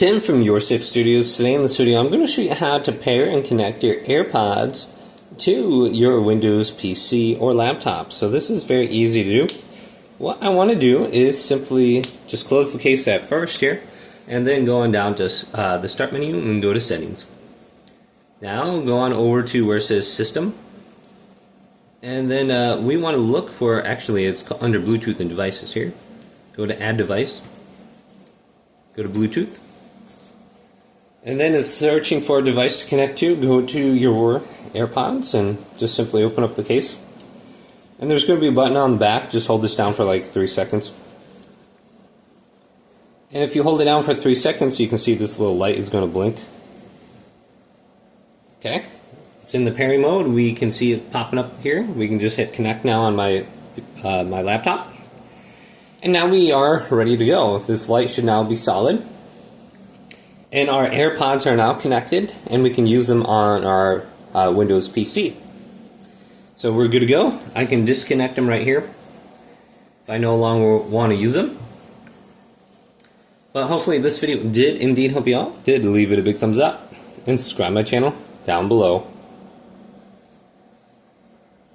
Tim from Your Six Studios. Today in the studio I'm going to show you how to pair and connect your AirPods to your Windows PC or laptop. So this is very easy to do. What I want to do is simply just close the case at first here, and then go on down to the Start menu and go to Settings. Now go on over to where it says System, and then we want to look for, actually it's under Bluetooth and Devices here. Go to Add Device, go to Bluetooth, and then it's searching for a device to connect to. Go to your AirPods and just simply open up the case. And there's going to be a button on the back. Just hold this down for like 3 seconds. And if you hold it down for 3 seconds, you can see this little light is going to blink. Okay, it's in the pairing mode. We can see it popping up here. We can just hit connect now on my my laptop. And now we are ready to go. This light should now be solid. And our AirPods are now connected, and we can use them on our Windows PC. So we're good to go. I can disconnect them right here if I no longer want to use them. But hopefully this video did indeed help you out. Did leave it a big thumbs up and subscribe my channel down below.